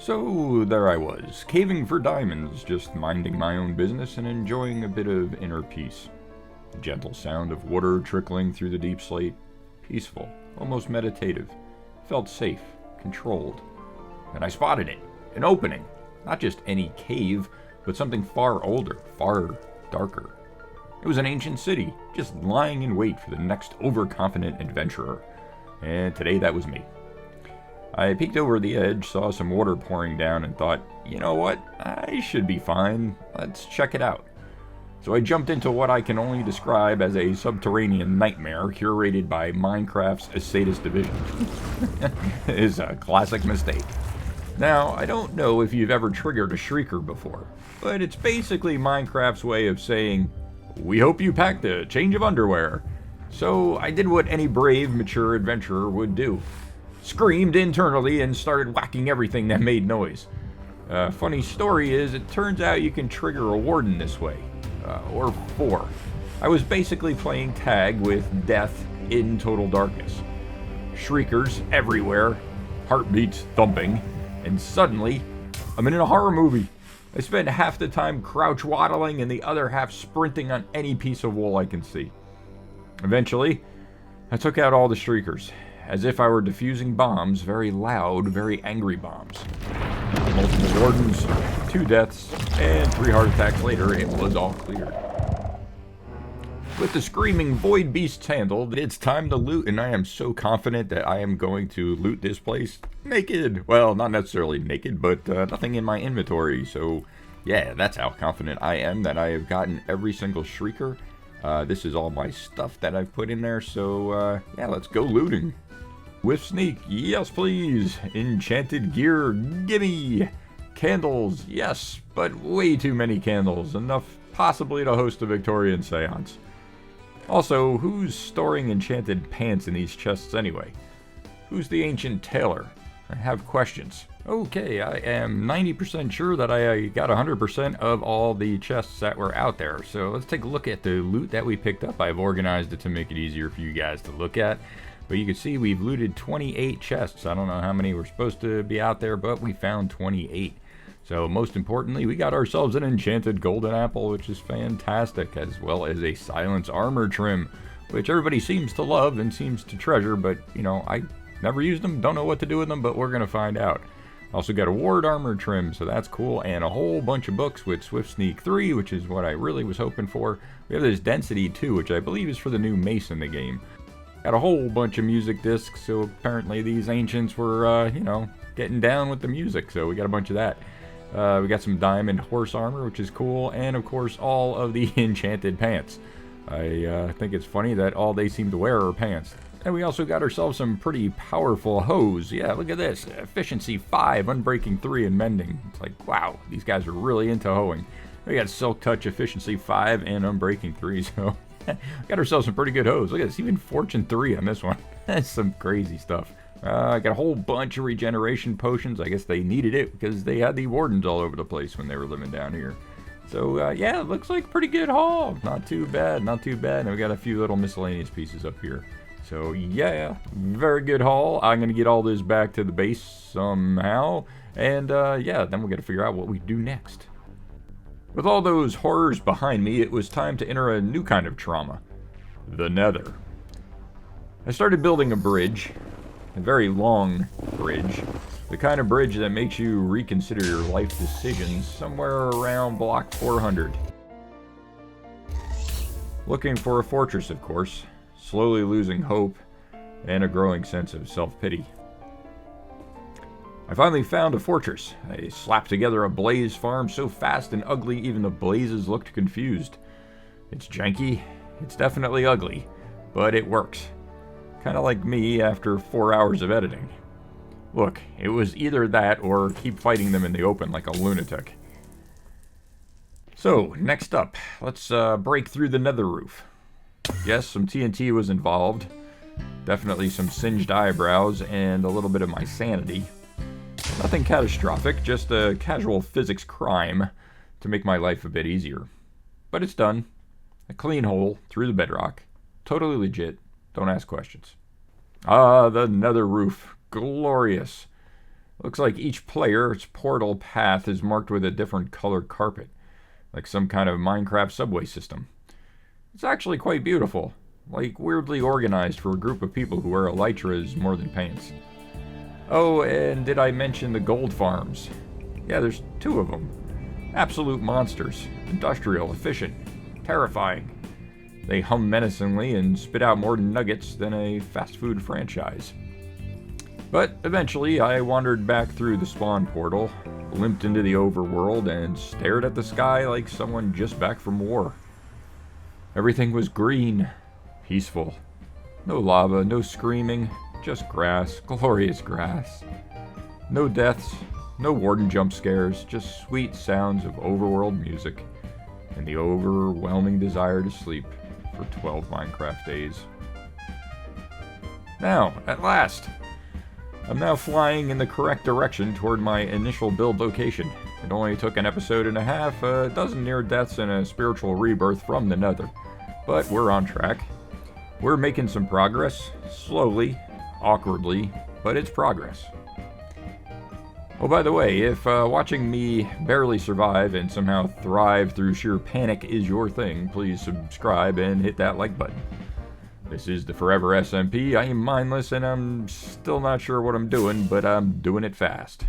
So there I was, caving for diamonds, just minding my own business and enjoying a bit of inner peace. The gentle sound of water trickling through the deep slate, peaceful, almost meditative, felt safe, controlled. And I spotted it, an opening, not just any cave, but something far older, far darker. It was an ancient city, just lying in wait for the next overconfident adventurer. And today that was me. I peeked over the edge, saw some water pouring down, and thought, you know what, I should be fine, let's check it out. So I jumped into what I can only describe as a subterranean nightmare curated by Minecraft's sadist division. It is a classic mistake. Now, I don't know if you've ever triggered a shrieker before, but it's basically Minecraft's way of saying, we hope you packed a change of underwear. So I did what any brave, mature adventurer would do. Screamed internally and started whacking everything that made noise. Funny story is, it turns out you can trigger a warden this way. Or 4. I was basically playing tag with death in total darkness. Shriekers everywhere, heartbeats thumping, and suddenly, I'm in a horror movie. I spent half the time crouch waddling and the other half sprinting on any piece of wool I can see. Eventually, I took out all the shriekers, as if I were defusing bombs, very loud, very angry bombs. Multiple wardens, 2 deaths, and 3 heart attacks later, it was all cleared. With the screaming void beasts handled, it's time to loot, and I am so confident that I am going to loot this place naked. Well, not necessarily naked, but nothing in my inventory, so yeah, that's how confident I am that I have gotten every single shrieker. This is all my stuff that I've put in there, so yeah, let's go looting. With sneak, yes please. Enchanted gear, gimme. Candles, yes, but way too many candles. Enough possibly to host a Victorian seance. Also, who's storing enchanted pants in these chests anyway? Who's the ancient tailor? I have questions. Okay, I am 90% sure that I got 100% of all the chests that were out there. So let's take a look at the loot that we picked up. I've organized it to make it easier for you guys to look at. But you can see we've looted 28 chests. I don't know how many were supposed to be out there, but we found 28. So most importantly, we got ourselves an enchanted golden apple, which is fantastic, as well as a silence armor trim, which everybody seems to love and seems to treasure, but, you know, I never used them, don't know what to do with them, but we're going to find out. Also got a ward armor trim, so that's cool, and a whole bunch of books with Swift Sneak 3, which is what I really was hoping for. We have this Density 2, which I believe is for the new mace in the game. Got a whole bunch of music discs, so apparently these ancients were, you know, getting down with the music, so we got a bunch of that. We got some diamond horse armor, which is cool, and of course all of the enchanted pants. I think it's funny that all they seem to wear are pants. And we also got ourselves some pretty powerful hose. Yeah, look at this. Efficiency 5, Unbreaking 3, and Mending. It's like, wow, these guys are really into hoeing. We got Silk Touch, Efficiency 5, and Unbreaking 3, so got ourselves some pretty good hose. Look at this, even Fortune 3 on this one. That's some crazy stuff. I got a whole bunch of regeneration potions. I guess they needed it because they had the wardens all over the place when they were living down here. So, yeah, it looks like a pretty good haul. Not too bad, not too bad. And we got a few little miscellaneous pieces up here. So, yeah, very good haul. I'm going to get all this back to the base somehow. And, yeah, then we're going to figure out what we do next. With all those horrors behind me, it was time to enter a new kind of trauma. The Nether. I started building a bridge. A very long bridge. The kind of bridge that makes you reconsider your life decisions somewhere around block 400. Looking for a fortress, of course. Slowly losing hope and a growing sense of self-pity. I finally found a fortress. I slapped together a blaze farm so fast and ugly even the blazes looked confused. It's janky, it's definitely ugly, but it works. Kind of like me after 4 hours of editing. Look, it was either that or keep fighting them in the open like a lunatic. So, next up, let's break through the nether roof. Yes, some TNT was involved. Definitely some singed eyebrows and a little bit of my sanity. Nothing catastrophic, just a casual physics crime to make my life a bit easier. But it's done. A clean hole through the bedrock. Totally legit. Don't ask questions. Ah, the nether roof. Glorious. Looks like each player's portal path is marked with a different colored carpet, like some kind of Minecraft subway system. It's actually quite beautiful, like weirdly organized for a group of people who wear elytras more than pants. Oh, and did I mention the gold farms? Yeah, there's 2 of them. Absolute monsters. Industrial, efficient, terrifying. They hum menacingly and spit out more nuggets than a fast food franchise. But eventually, I wandered back through the spawn portal, limped into the overworld, and stared at the sky like someone just back from war. Everything was green, peaceful. No lava, no screaming, just grass, glorious grass. No deaths, no Warden jump scares, just sweet sounds of overworld music, and the overwhelming desire to sleep for 12 Minecraft days. Now, at last! I'm now flying in the correct direction toward my initial build location. It only took an episode and a half, a dozen near deaths, and a spiritual rebirth from the Nether. But we're on track. We're making some progress, slowly, awkwardly, but it's progress. Oh, by the way, if watching me barely survive and somehow thrive through sheer panic is your thing, please subscribe and hit that like button. This is the Forever SMP. I am Mineless, and I'm still not sure what I'm doing, but I'm doing it fast.